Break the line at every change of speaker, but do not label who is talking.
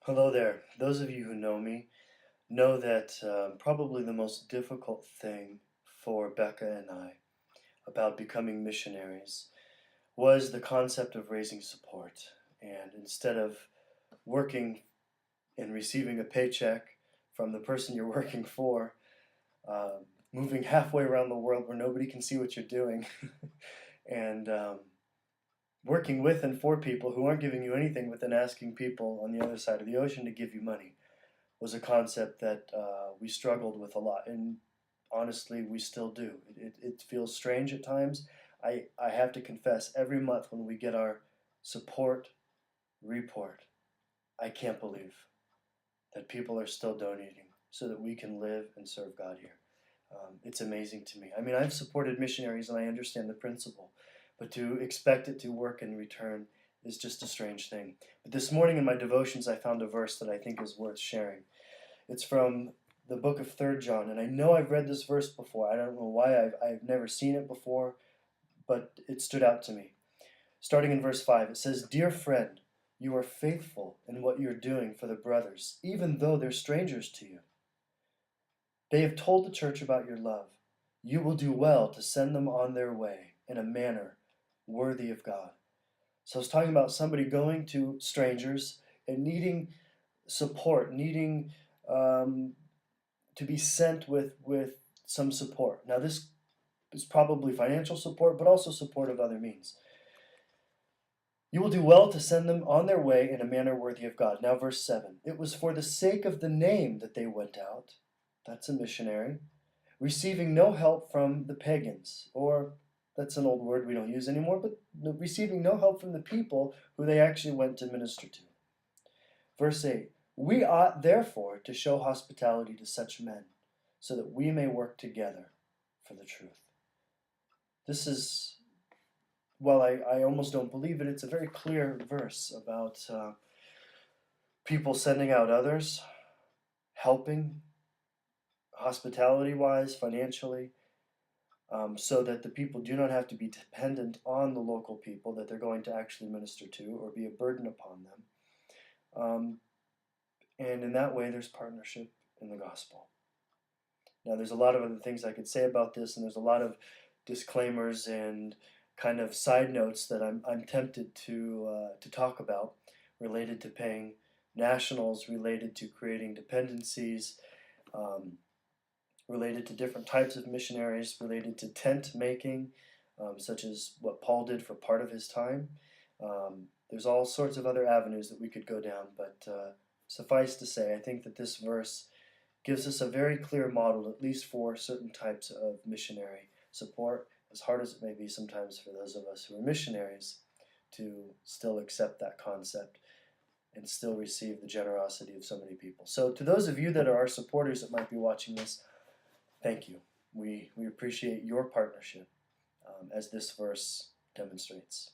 Hello there. Those of you who know me know that probably the most difficult thing for Becca and I about becoming missionaries was the concept of raising support. And instead of working and receiving a paycheck from the person you're working for, uh, moving halfway around the world where nobody can see what you're doing, and working with and for people who aren't giving you anything but then asking people on the other side of the ocean to give you money was a concept that we struggled with a lot, and honestly, we still do. It feels strange at times. I have to confess, every month when we get our support report, I can't believe that people are still donating so that we can live and serve God here. It's amazing to me. I mean, I've supported missionaries and I understand the principle, but to expect it to work in return is just a strange thing. But this morning in my devotions, I found a verse that I think is worth sharing. It's from the book of 3rd John, and I know I've read this verse before. I don't know why I've never seen it before, but it stood out to me. Starting in verse 5, it says, "Dear friend, you are faithful in what you're doing for the brothers, even though they're strangers to you. They have told the church about your love. You will do well to send them on their way in a manner worthy of God." So it's talking about somebody going to strangers and needing support, needing to be sent with some support. Now, this is probably financial support, but also support of other means. You will do well to send them on their way in a manner worthy of God. Now, verse 7. It was for the sake of the name that they went out. That's a missionary. Receiving no help from the pagans, or that's an old word we don't use anymore, but receiving no help from the people who they actually went to minister to. Verse 8. We ought therefore to show hospitality to such men, so that we may work together for the truth. This is, well, I almost don't believe it. It's a very clear verse about people sending out others, helping, hospitality-wise, financially, so that the people do not have to be dependent on the local people that they're going to actually minister to or be a burden upon them. And in that way, there's partnership in the gospel. Now, there's a lot of other things I could say about this, and there's a lot of disclaimers and kind of side notes that I'm tempted to talk about, related to paying nationals, related to creating dependencies, related to different types of missionaries, related to tent making, such as what Paul did for part of his time. There's all sorts of other avenues that we could go down, but suffice to say, I think that this verse gives us a very clear model, at least for certain types of missionary support, as hard as it may be sometimes for those of us who are missionaries to still accept that concept and still receive the generosity of so many people. So to those of you that are our supporters that might be watching this, thank you. We appreciate your partnership, as this verse demonstrates.